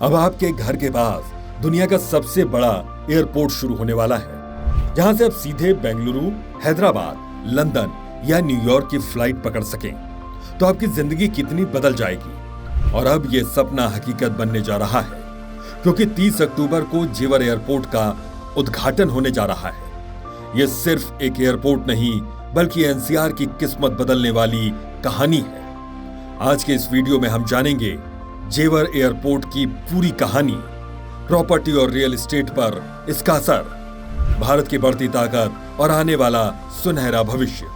अब आपके घर के पास दुनिया का सबसे बड़ा एयरपोर्ट शुरू होने वाला है, जहां से आप सीधे बेंगलुरु, हैदराबाद, लंदन या न्यूयॉर्क की फ्लाइट पकड़ सकें। तो आपकी जिंदगी कितनी बदल जाएगी। और अब यह सपना हकीकत बनने जा रहा है, क्योंकि 30 अक्टूबर को जेवर एयरपोर्ट का उद्घाटन होने जा रहा है। यह सिर्फ एक एयरपोर्ट नहीं, बल्कि एनसीआर की किस्मत बदलने वाली कहानी है। आज के इस वीडियो में हम जानेंगे जेवर एयरपोर्ट की पूरी कहानी, प्रॉपर्टी और रियल एस्टेट पर इसका असर, भारत की बढ़ती ताकत और आने वाला सुनहरा भविष्य।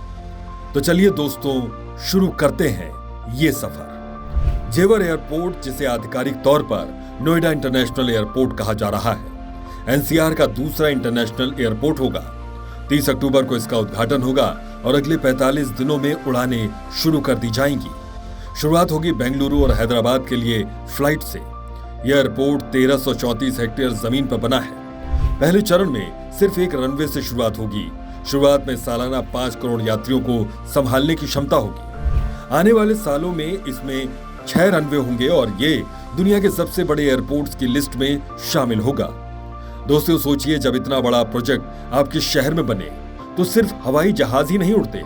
तो चलिए दोस्तों, शुरू करते हैं ये सफर। जेवर एयरपोर्ट, जिसे आधिकारिक तौर पर नोएडा इंटरनेशनल एयरपोर्ट कहा जा रहा है, एनसीआर का दूसरा इंटरनेशनल एयरपोर्ट होगा। 30 अक्टूबर को इसका उद्घाटन होगा और अगले 45 दिनों में उड़ानें शुरू कर दी जाएंगी। शुरुआत होगी बेंगलुरु और हैदराबाद के लिए फ्लाइट से। यह एयरपोर्ट 1334 हेक्टेयर जमीन पर बना है। पहले चरण में सिर्फ एक रनवे से शुरुआत होगी। शुरुआत में सालाना 5 करोड़ यात्रियों को संभालने की क्षमता होगी। आने वाले सालों में इसमें 6 रनवे होंगे और ये दुनिया के सबसे बड़े एयरपोर्ट्स की लिस्ट में शामिल होगा। दोस्तों सोचिए, जब इतना बड़ा प्रोजेक्ट आपके शहर में बने तो सिर्फ हवाई जहाज ही नहीं उड़ते,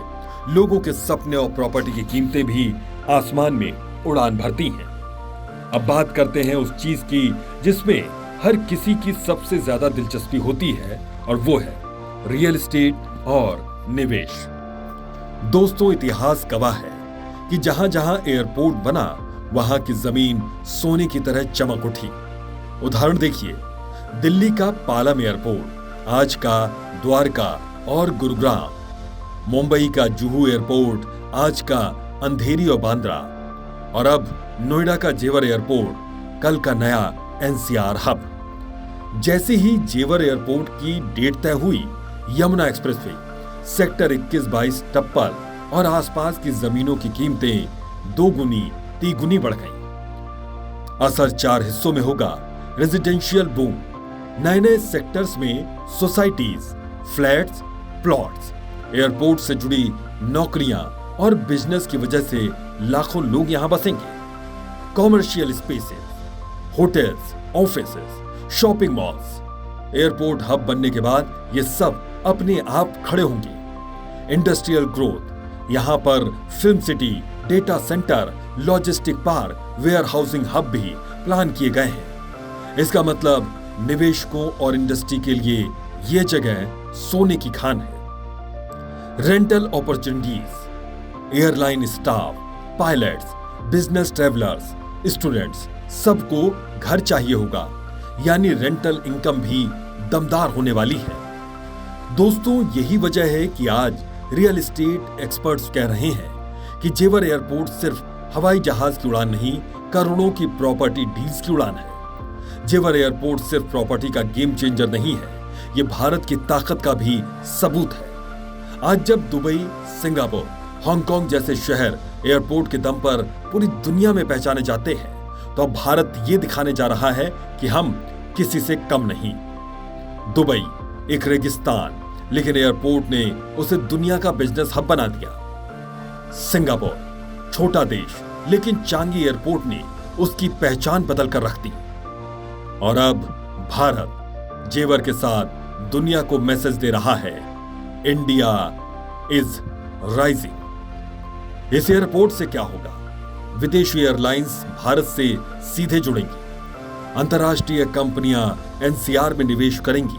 लोगों के सपने और प्रॉपर्टी की कीमतें भी आसमान में उड़ान भरती हैं। अब बात करते हैं उस चीज की जिसमें हर किसी की सबसे ज्यादा दिलचस्पी होती है, और वो है रियल एस्टेट और निवेश। दोस्तों, इतिहास गवाह है कि जहां जहां एयरपोर्ट बना, वहां की जमीन सोने की तरह चमक उठी। उदाहरण देखिए, दिल्ली का पालम एयरपोर्ट, आज का द्वारका और गुरुग्राम, मुंबई का जुहू एयरपोर्ट, आज का अंधेरी और बांद्रा, और अब नोएडा का जेवर एयरपोर्ट, कल का नया एनसीआर हब। जैसे ही जेवर एयरपोर्ट की डेट तय हुई, यमुना एक्सप्रेसवे, सेक्टर 21-22 टप्पल और आसपास की जमीनों की कीमतें 2 गुनी 3 गुनी बढ़ गईं। असर 4 हिस्सों में होगा। रेजिडेंशियल बूम, नए नए सेक्टर्स में सोसाइटीज, फ्लैट्स, प्लॉट्स, एयरपोर्ट से जुड़ी नौकरियां और बिजनेस की वजह से लाखों लोग यहां बसेंगे। Commercial spaces, hotels, offices, shopping malls. Airport hub बनने के बाद ये सब अपने आप खड़े होंगे। इंडस्ट्रियल ग्रोथ, यहां पर film city, data centre, logistic park, warehousing hub भी प्लान किए गए हैं। इसका मतलब निवेशकों और इंडस्ट्री के लिए यह जगह सोने की खान है। Rental opportunities, airline staff, pilots, business travellers, students, सबको घर चाहिए होगा, यानी रेंटल इनकम भी दमदार होने वाली है। दोस्तों, यही वजह है कि आज रियल एस्टेट एक्सपर्ट्स कह रहे हैं कि जेवर एयरपोर्ट सिर्फ हवाई जहाज की उड़ान नहीं, करोड़ों की प्रॉपर्टी डील्स की उड़ान है। जेवर एयरपोर्ट सिर्फ प्रॉपर्टी का गेम चेंजर नहीं है, यह भारत की ताकत का भी सबूत है। आज जब दुबई, सिंगापुर, हांगकांग जैसे शहर एयरपोर्ट के दम पर पूरी दुनिया में पहचाने जाते हैं, तो अब भारत ये दिखाने जा रहा है कि हम किसी से कम नहीं। दुबई एक रेगिस्तान, लेकिन एयरपोर्ट ने उसे दुनिया का बिजनेस हब बना दिया। सिंगापुर छोटा देश, लेकिन चांगी एयरपोर्ट ने उसकी पहचान बदल कर रख दी। और अब भारत जेवर के साथ दुनिया को मैसेज दे रहा है, इंडिया इज राइजिंग। इस एयरपोर्ट से क्या होगा? विदेशी एयरलाइंस भारत से सीधे जुड़ेंगी। अंतर्राष्ट्रीय कंपनियां एनसीआर में निवेश करेंगी।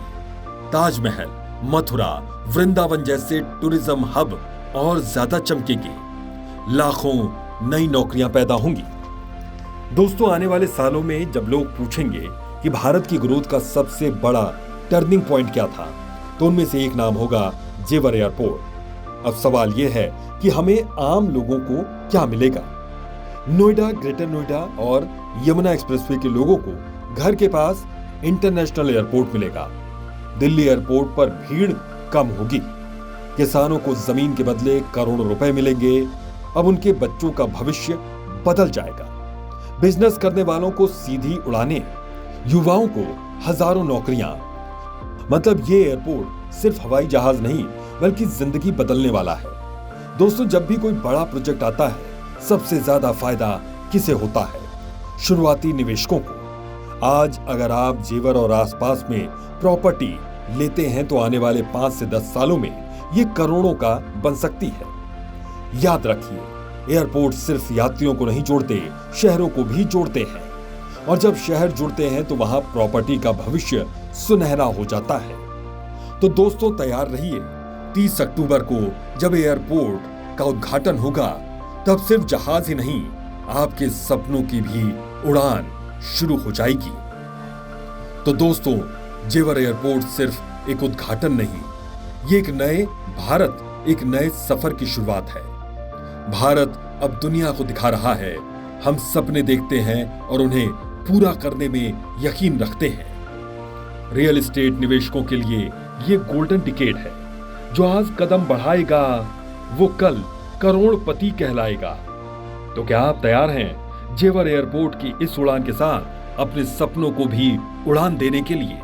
ताजमहल, मथुरा, वृंदावन जैसे टूरिज्म हब और ज्यादा चमकेंगे। लाखों नई नौकरियां पैदा होंगी। दोस्तों, आने वाले सालों में जब लोग पूछेंगे कि भारत की ग्रोथ का सबसे बड़ा टर्निंग पॉइंट क्या था, तो उनमें से एक नाम होगा जेवर एयरपोर्ट। अब सवाल यह है कि हमें आम लोगों को क्या मिलेगा? नोएडा, ग्रेटर नोएडा और यमुना एक्सप्रेसवे के लोगों को घर के पास इंटरनेशनल एयरपोर्ट मिलेगा। दिल्ली एयरपोर्ट पर भीड़ कम होगी। किसानों को जमीन के बदले करोड़ों रुपए मिलेंगे। अब उनके बच्चों का भविष्य बदल जाएगा। बिजनेस करने वालों को सीधी उड़ानें, युवाओं को हजारों नौकरियां। मतलब ये एयरपोर्ट सिर्फ हवाई जहाज नहीं, बल्कि जिंदगी बदलने वाला है। दोस्तों, जब भी कोई बड़ा प्रोजेक्ट आता है, सबसे ज्यादा फायदा किसे होता है? शुरुआती निवेशकों को। आज अगर आप जेवर और आसपास में प्रॉपर्टी लेते हैं तो आने वाले 5 से 10 सालों में ये करोड़ों का बन सकती है। याद रखिए, एयरपोर्ट सिर्फ यात्रियों को नहीं जोड़ते, शहरों को भी जोड़ते हैं। और जब शहर जुड़ते हैं तो वहां प्रॉपर्टी का भविष्य सुनहरा हो जाता है। तो दोस्तों तैयार रहिए, 30 अक्टूबर को जब एयरपोर्ट का उद्घाटन होगा तब सिर्फ जहाज ही नहीं, आपके सपनों की भी उड़ान शुरू हो जाएगी। तो दोस्तों, जेवर एयरपोर्ट सिर्फ एक उद्घाटन नहीं, ये एक नए भारत, एक नए सफर की शुरुआत है। भारत अब दुनिया को दिखा रहा है, हम सपने देखते हैं और उन्हें पूरा करने में यकीन रखते हैं। रियल एस्टेट निवेशकों के लिए ये गोल्डन टिकट है। जो आज कदम बढ़ाएगा वो कल करोड़पति कहलाएगा। तो क्या आप तैयार हैं जेवर एयरपोर्ट की इस उड़ान के साथ अपने सपनों को भी उड़ान देने के लिए?